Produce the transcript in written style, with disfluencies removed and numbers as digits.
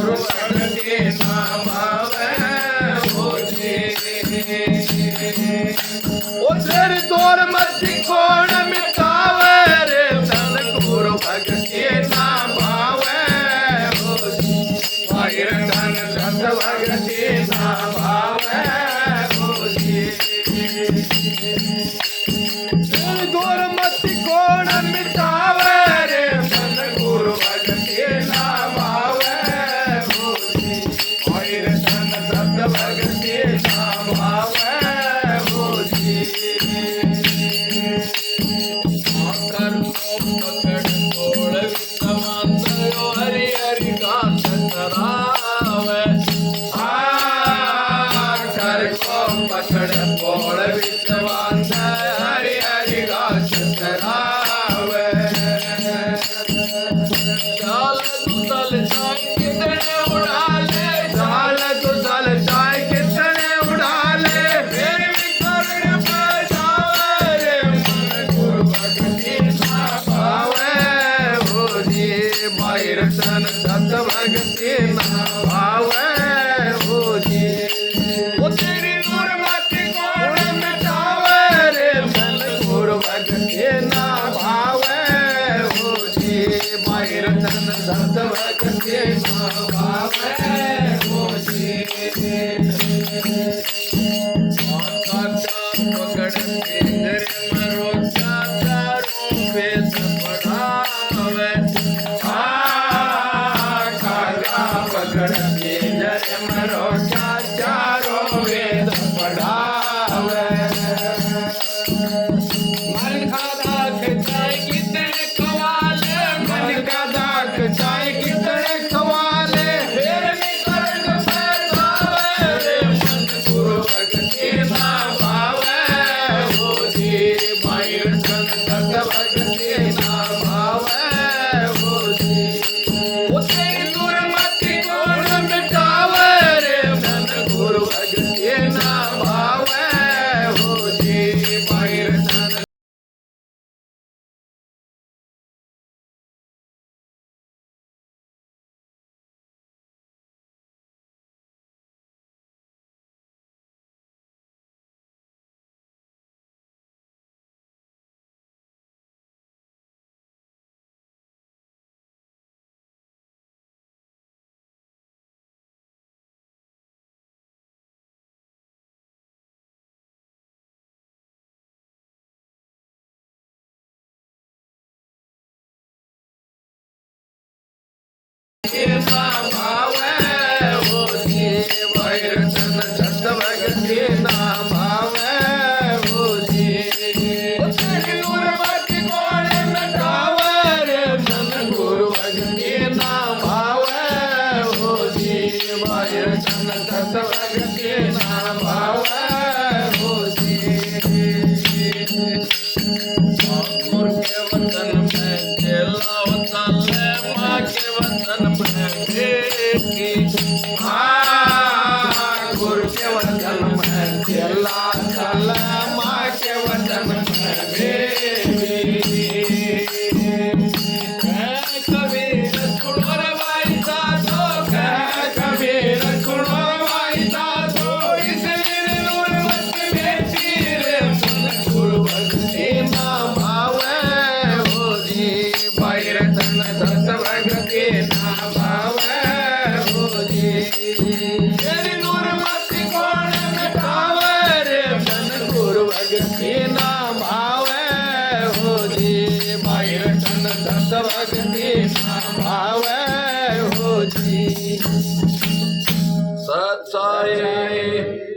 गुरु भक्ति नाम भावे हो जी। उधर दूर मत खोण मिटावे रे धन गुरु भक्ति नाम भावे हो जी। भाई धन धन भक्ति नाम भावे हो जी। दूर मत खोण मिटावे रे धन गुरु भक्ति नाम भावे हो जी। भाई धन धन भक्ति नाम भावे हो जी। आकर को पकड़ तोड़ विश्वास हरि हरि गात करावे। आकर को पकड़ तोड़ विश्वास हरि हरि गात करावे। चाल दुसल जाए कितने उड़ा ले, चाल दुसल जाए कितने उड़ा ले, फिर भी कर्ण बजावे रे मन गुरु भक्ति नाम भावे हो जी। भाई रतन सत भक्ति नाम भावे हो जी। वो तेरी नूर मत कौन मिटावे रे मन गुरु भक्ति नाम भावे हो जी। भाई रतन सत भक्ति नाम भावे हो जी। पकड़ इंद्र मरो चारों वेद पढ़ावे। पकड़ इंद्र मरो चारों वेद पढ़ावे। मन का दाख चाय कितने खवाले, मन का दाख चाय कितने खवाले, फिर भी कर्ण फैलावे रे मन गुरु भक्ति नाम भावे हो जी। भाई रतन सत भक्ति नाम भावे हो जी। वो तेरी दूर मत कौन मिटावे रे मन गुरु भक्ति नाम भावे हो जी। भाई रतन नाम भावे हो जी। भाई रतन सत भक्ति नाम भावे हो जी। तेरी नूर मत कौन मिटावे रे धन गुरु भक्ति नाम भावे हो जी। भाई रतन सत भक्ति नाम भावे हो जी। ठाकुर के वतन में चला वतन माँ के वतन में बेटी। ठाकुर के वतन में चला चल माँ के वतन में बेटी। कबीर खुड़ोर भाई साधो, कबीर खुड़ोर भाई साधो, इसलिए नूर मत बेटी रे मन गुरु भक्ति नाम भावे हो जी। भाई रतन सत भक्ति नाम भावे हो जी। तेरी नूर मत कौन मिटावे रे मन गुरु भक्ति नाम भावे हो जी। भाई रतन सत भक्ति नाम भावे हो जी। सत साई।